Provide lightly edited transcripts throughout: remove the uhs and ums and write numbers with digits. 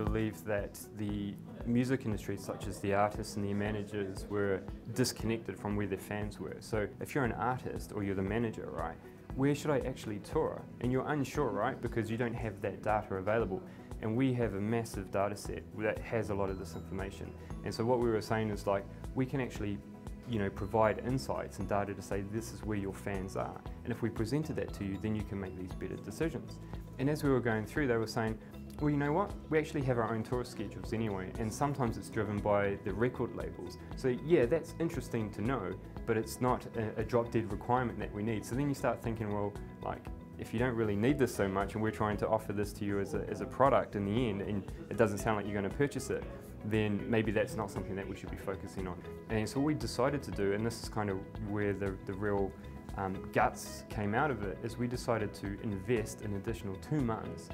believed that the music industry, such as the artists and the managers, were disconnected from where their fans were. So if you're an artist or you're the manager, right, where should I actually tour? And you're unsure, right, because you don't have that data available. And we have a massive data set that has a lot of this information. And so what we were saying is, like, we can actually, you know, provide insights and data to say this is where your fans are. And if we presented that to you, then you can make these better decisions. And as we were going through, they were saying, well, you know what? We actually have our own tour schedules anyway, and sometimes it's driven by the record labels. So yeah, that's interesting to know, but it's not a drop-dead requirement that we need. So then you start thinking, well, like, if you don't really need this so much and we're trying to offer this to you as a product in the end, and it doesn't sound like you're going to purchase it, then maybe that's not something that we should be focusing on. And so what we decided to do, and this is kind of where the real guts came out of it, is we decided to invest an additional 2 months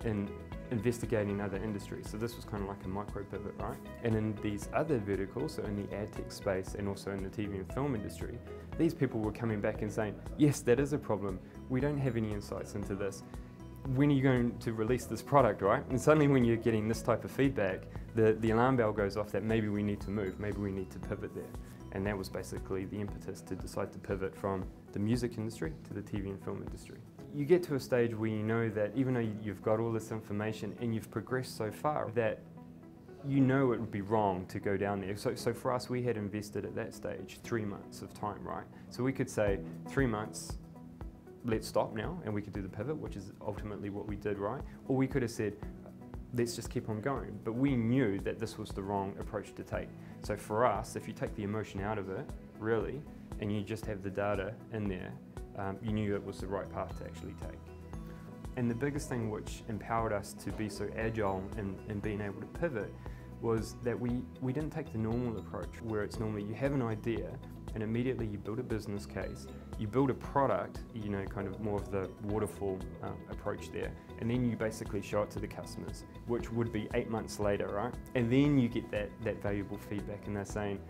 in investigating other industries. So this was kind of like a micro pivot, right? And in these other verticals, so in the ad tech space and also in the TV and film industry, these people were coming back and saying, yes, that is a problem. We don't have any insights into this. When are you going to release this product, right? And suddenly when you're getting this type of feedback, the alarm bell goes off that maybe we need to move, maybe we need to pivot there. And that was basically the impetus to decide to pivot from the music industry to the TV and film industry. You get to a stage where you know that even though you've got all this information and you've progressed so far, that you know it would be wrong to go down there. So for us, we had invested at that stage 3 months of time, right? So we could say 3 months, let's stop now, and we could do the pivot, which is ultimately what we did, right? Or we could have said, let's just keep on going. But we knew that this was the wrong approach to take. So for us, if you take the emotion out of it, really, and you just have the data in there, you knew it was the right path to actually take. And the biggest thing which empowered us to be so agile in being able to pivot was that we didn't take the normal approach, where it's normally you have an idea and immediately you build a business case, you build a product, you know, kind of more of the waterfall approach there, and then you basically show it to the customers, which would be 8 months later, right? And then you get that valuable feedback, and they're saying,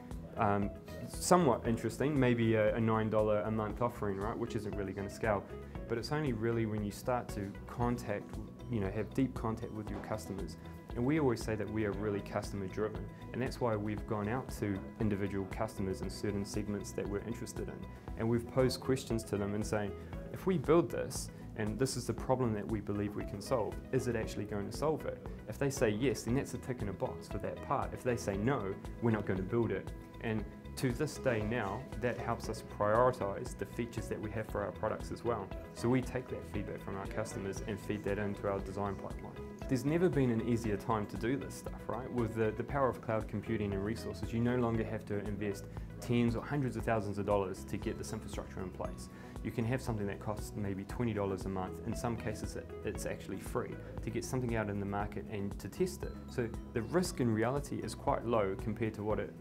somewhat interesting, maybe a $9 a month offering, right, which isn't really going to scale. But it's only really when you start to contact, you know, have deep contact with your customers. And we always say that we are really customer driven, and that's why we've gone out to individual customers in certain segments that we're interested in. And we've posed questions to them and saying, if we build this, and this is the problem that we believe we can solve, is it actually going to solve it? If they say yes, then that's a tick in a box for that part. If they say no, we're not going to build it. And to this day now, that helps us prioritize the features that we have for our products as well. So we take that feedback from our customers and feed that into our design pipeline. There's never been an easier time to do this stuff, right? With the power of cloud computing and resources, you no longer have to invest tens or hundreds of thousands of dollars to get this infrastructure in place. You can have something that costs maybe $20 a month. In some cases, it's actually free to get something out in the market and to test it. So the risk in reality is quite low compared to what it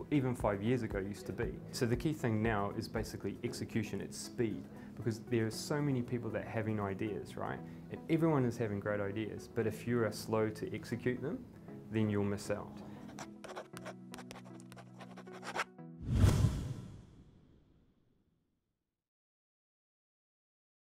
even 5 years ago used to be. So the key thing now is basically execution, it's speed, because there are so many people that are having ideas, right? And everyone is having great ideas, but if you are slow to execute them, then you'll miss out.